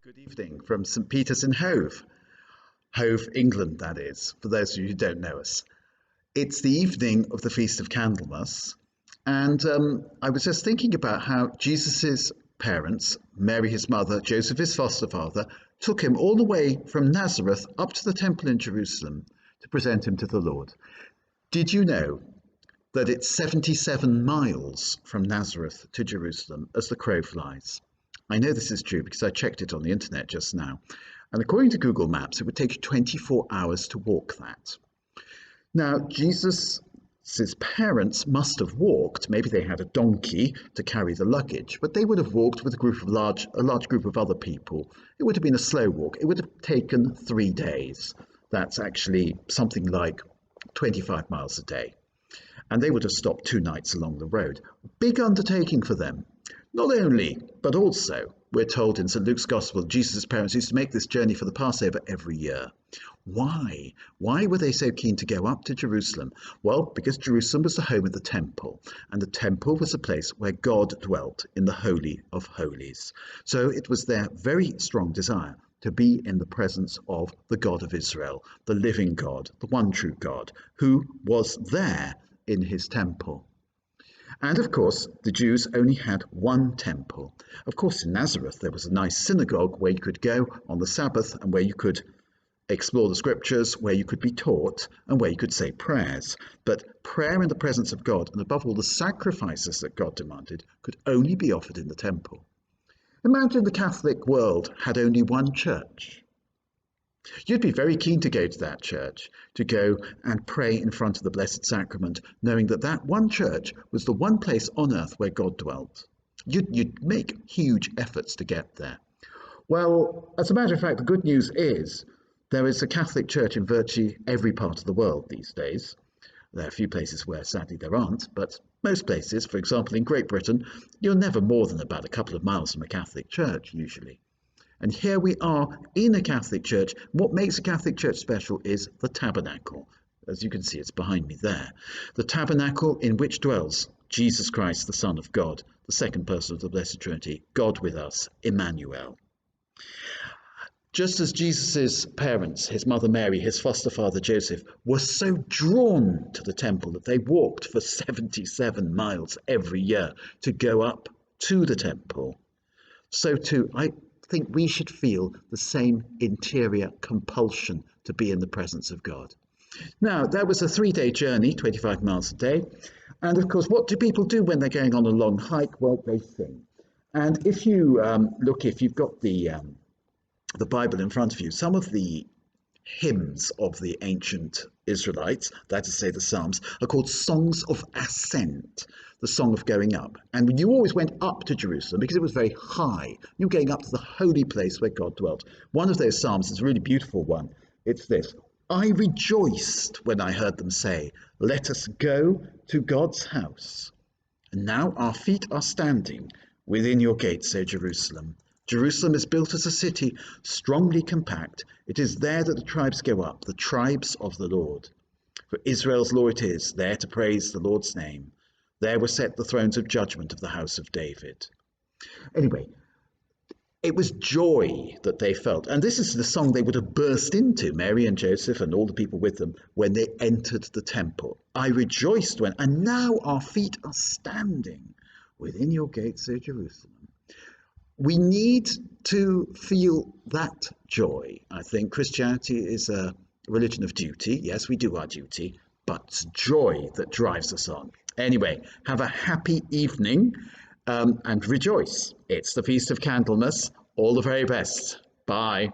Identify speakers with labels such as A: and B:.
A: Good evening from St. Peter's in Hove, Hove, England, that is, for those of you who don't know us. It's the evening of the Feast of Candlemas, and I was just thinking about how Jesus's parents, Mary his mother, Joseph his foster father, took him all the way from Nazareth up to the temple in Jerusalem to present him to the Lord. Did you know that it's 77 miles from Nazareth to Jerusalem as the crow flies? I know this is true because I checked it on the internet just now. And according to Google Maps, it would take 24 hours to walk that. Now, Jesus' parents must have walked. Maybe they had a donkey to carry the luggage, but they would have walked with a large group of other people. It would have been a slow walk. It would have taken 3 days. That's actually something like 25 miles a day. And they would have stopped 2 nights along the road. Big undertaking for them. Not only, but also, we're told in St. Luke's Gospel, Jesus' parents used to make this journey for the Passover every year. Why? Why were they so keen to go up to Jerusalem? Well, because Jerusalem was the home of the temple, and the temple was a place where God dwelt in the Holy of Holies. So it was their very strong desire to be in the presence of the God of Israel, the living God, the one true God, who was there in his temple. And of course, the Jews only had one temple. Of course, in Nazareth, there was a nice synagogue where you could go on the Sabbath and where you could explore the scriptures, where you could be taught, and where you could say prayers. But prayer in the presence of God, and above all the sacrifices that God demanded, could only be offered in the temple. Imagine the Catholic world had only one church. You'd be very keen to go to that church, to go and pray in front of the Blessed Sacrament, knowing that that one church was the one place on earth where God dwelt. You'd make huge efforts to get there. Well, as a matter of fact, the good news is there is a Catholic church in virtually every part of the world these days. There are a few places where sadly there aren't, but most places, for example in Great Britain, you're never more than about a couple of miles from a Catholic church usually. And here we are in a Catholic church. What makes a Catholic church special is the tabernacle. As you can see, it's behind me there. The tabernacle in which dwells Jesus Christ, the Son of God, the second person of the Blessed Trinity, God with us, Emmanuel. Just as Jesus' parents, his mother Mary, his foster father Joseph, were so drawn to the temple that they walked for 77 miles every year to go up to the temple, so too I think we should feel the same interior compulsion to be in the presence of God. Now, that was a 3-day journey, 25 miles a day. And of course, what do people do when they're going on a long hike? Well, they sing. And if you if you've got the Bible in front of you, some of the hymns of the ancient Israelites, that is to say the Psalms, are called songs of ascent, the song of going up. And you always went up to Jerusalem because it was very high. You were going up to the holy place where God dwelt. One of those Psalms is a really beautiful one. It's this: I rejoiced when I heard them say, let us go to God's house. And now our feet are standing within your gates, O Jerusalem. Jerusalem is built as a city, strongly compact. It is there that the tribes go up, the tribes of the Lord. For Israel's law it is, there to praise the Lord's name. There were set the thrones of judgment of the house of David. Anyway, it was joy that they felt. And this is the song they would have burst into, Mary and Joseph and all the people with them, when they entered the temple. I rejoiced when, and now our feet are standing within your gates, O Jerusalem. We need to feel that joy. I think Christianity is a religion of duty. Yes, we do our duty, but it's joy that drives us on. Anyway, have a happy evening and rejoice. It's the Feast of Candlemas. All the very best. Bye.